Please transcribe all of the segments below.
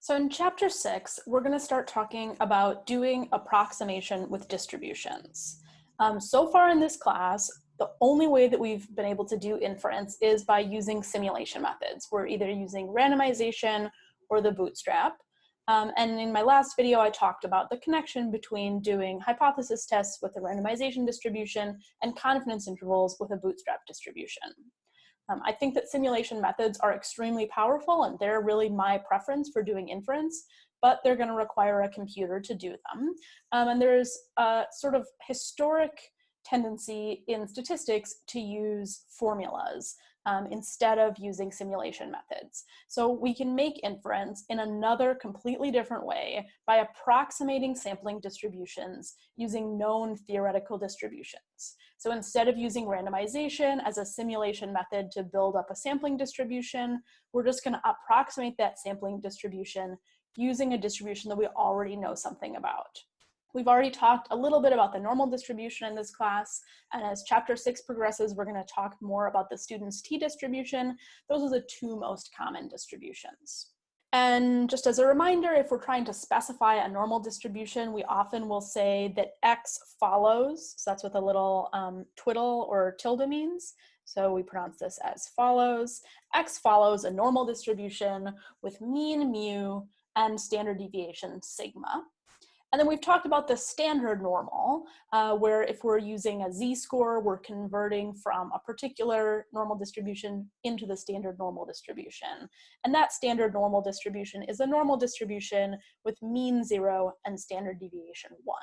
So in chapter 6, we're going to start talking about doing approximation with distributions. So far in this class, the only way that we've been able to do inference is by using simulation methods. We're either using randomization or the bootstrap. And in my last video, I talked about the connection between doing hypothesis tests with a randomization distribution and confidence intervals with a bootstrap distribution. I think that simulation methods are extremely powerful, and they're really my preference for doing inference, but they're going to require a computer to do them. And there's a sort of historic tendency in statistics to use formulas instead of using simulation methods. So we can make inference in another completely different way by approximating sampling distributions using known theoretical distributions. So instead of using randomization as a simulation method to build up a sampling distribution, we're just going to approximate that sampling distribution using a distribution that we already know something about. We've already talked a little bit about the normal distribution in this class, and as chapter 6 progresses, we're going to talk more about the student's t-distribution. Those are the two most common distributions. And just as a reminder, if we're trying to specify a normal distribution, we often will say that x follows. So that's what the little twiddle or tilde means. So we pronounce this as follows. X follows a normal distribution with mean mu and standard deviation sigma. And then we've talked about the standard normal, where if we're using a z-score, we're converting from a particular normal distribution into the standard normal distribution. And that standard normal distribution is a normal distribution with mean 0 and standard deviation 1.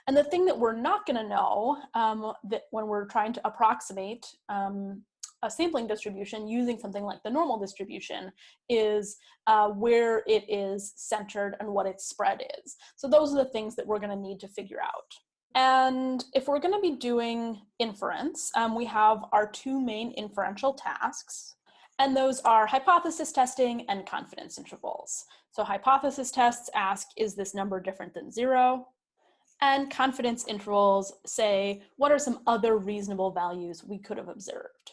And the thing that we're not going to know that when we're trying to approximate a sampling distribution using something like the normal distribution is where it is centered and what its spread is. So those are the things that we're going to need to figure out. And if we're going to be doing inference, we have our two main inferential tasks, and those are hypothesis testing and confidence intervals. So hypothesis tests ask, is this number different than 0? And confidence intervals say, what are some other reasonable values we could have observed?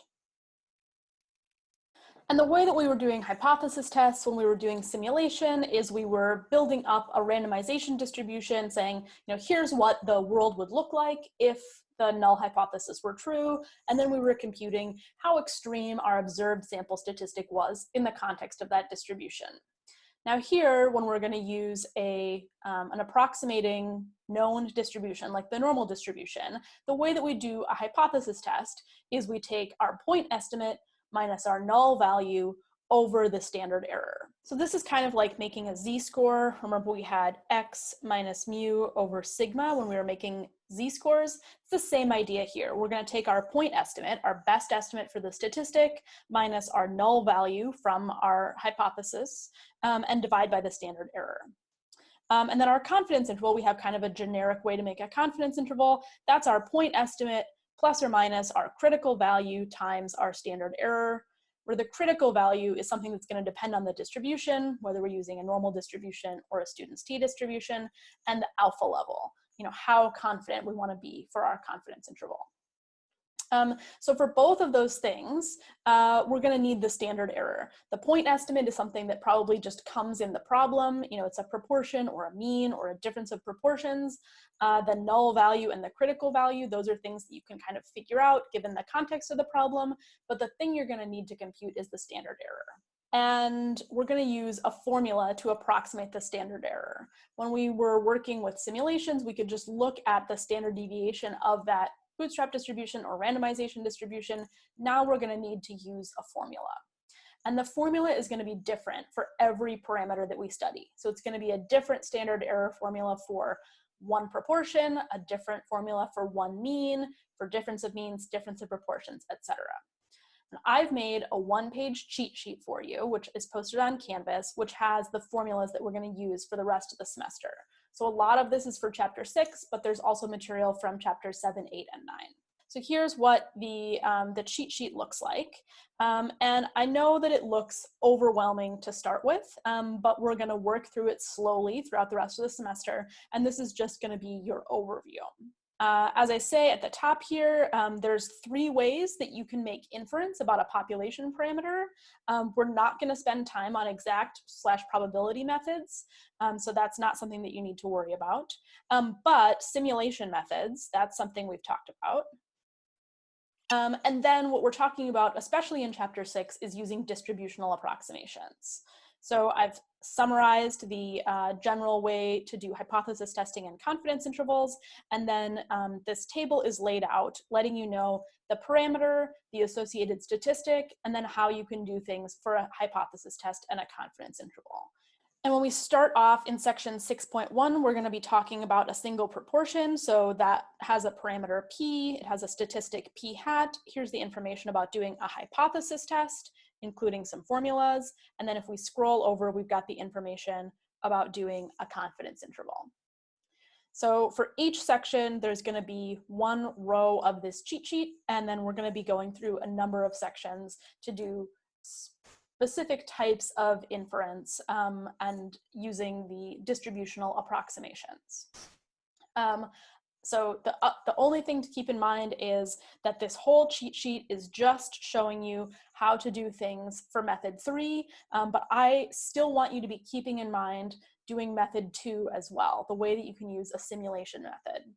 And the way that we were doing hypothesis tests when we were doing simulation is we were building up a randomization distribution saying, here's what the world would look like if the null hypothesis were true. And then we were computing how extreme our observed sample statistic was in the context of that distribution. Now here, when we're going to use an approximating known distribution, like the normal distribution, the way that we do a hypothesis test is we take our point estimate minus our null value over the standard error. So this is kind of like making a z-score. Remember, we had x minus mu over sigma when we were making z-scores. It's the same idea here. We're going to take our point estimate, our best estimate for the statistic, minus our null value from our hypothesis, and divide by the standard error. And then our confidence interval, we have kind of a generic way to make a confidence interval. That's our point estimate plus or minus our critical value times our standard error, where the critical value is something that's going to depend on the distribution, whether we're using a normal distribution or a student's t-distribution, and the alpha level, how confident we want to be for our confidence interval. So for both of those things, we're going to need the standard error. The point estimate is something that probably just comes in the problem. It's a proportion or a mean or a difference of proportions. The null value and the critical value, those are things that you can kind of figure out given the context of the problem. But the thing you're going to need to compute is the standard error. And we're going to use a formula to approximate the standard error. When we were working with simulations, we could just look at the standard deviation of that bootstrap distribution or randomization distribution. Now we're going to need to use a formula. And the formula is going to be different for every parameter that we study. So it's going to be a different standard error formula for one proportion, a different formula for one mean, for difference of means, difference of proportions, etc. And I've made a one-page cheat sheet for you, which is posted on Canvas, which has the formulas that we're going to use for the rest of the semester. So a lot of this is for chapter 6, but there's also material from chapters 7, 8, and 9. So here's what the cheat sheet looks like. And I know that it looks overwhelming to start with, but we're going to work through it slowly throughout the rest of the semester. And this is just going to be your overview. As I say at the top here, there's 3 ways that you can make inference about a population parameter. We're not going to spend time on exact/probability methods, so that's not something that you need to worry about. But simulation methods, that's something we've talked about. And then what we're talking about, especially in chapter 6, is using distributional approximations. So I've summarized the general way to do hypothesis testing and confidence intervals, and then this table is laid out, letting you know the parameter, the associated statistic, and then how you can do things for a hypothesis test and a confidence interval. And when we start off in section 6.1, we're going to be talking about a single proportion. So that has a parameter p, it has a statistic p hat. Here's the information about doing a hypothesis test, including some formulas. And then if we scroll over, we've got the information about doing a confidence interval. So for each section, there's going to be 1 row of this cheat sheet, and then we're going to be going through a number of sections to do specific types of inference and using the distributional approximations. So the only thing to keep in mind is that this whole cheat sheet is just showing you how to do things for method 3, but I still want you to be keeping in mind doing method 2 as well, the way that you can use a simulation method.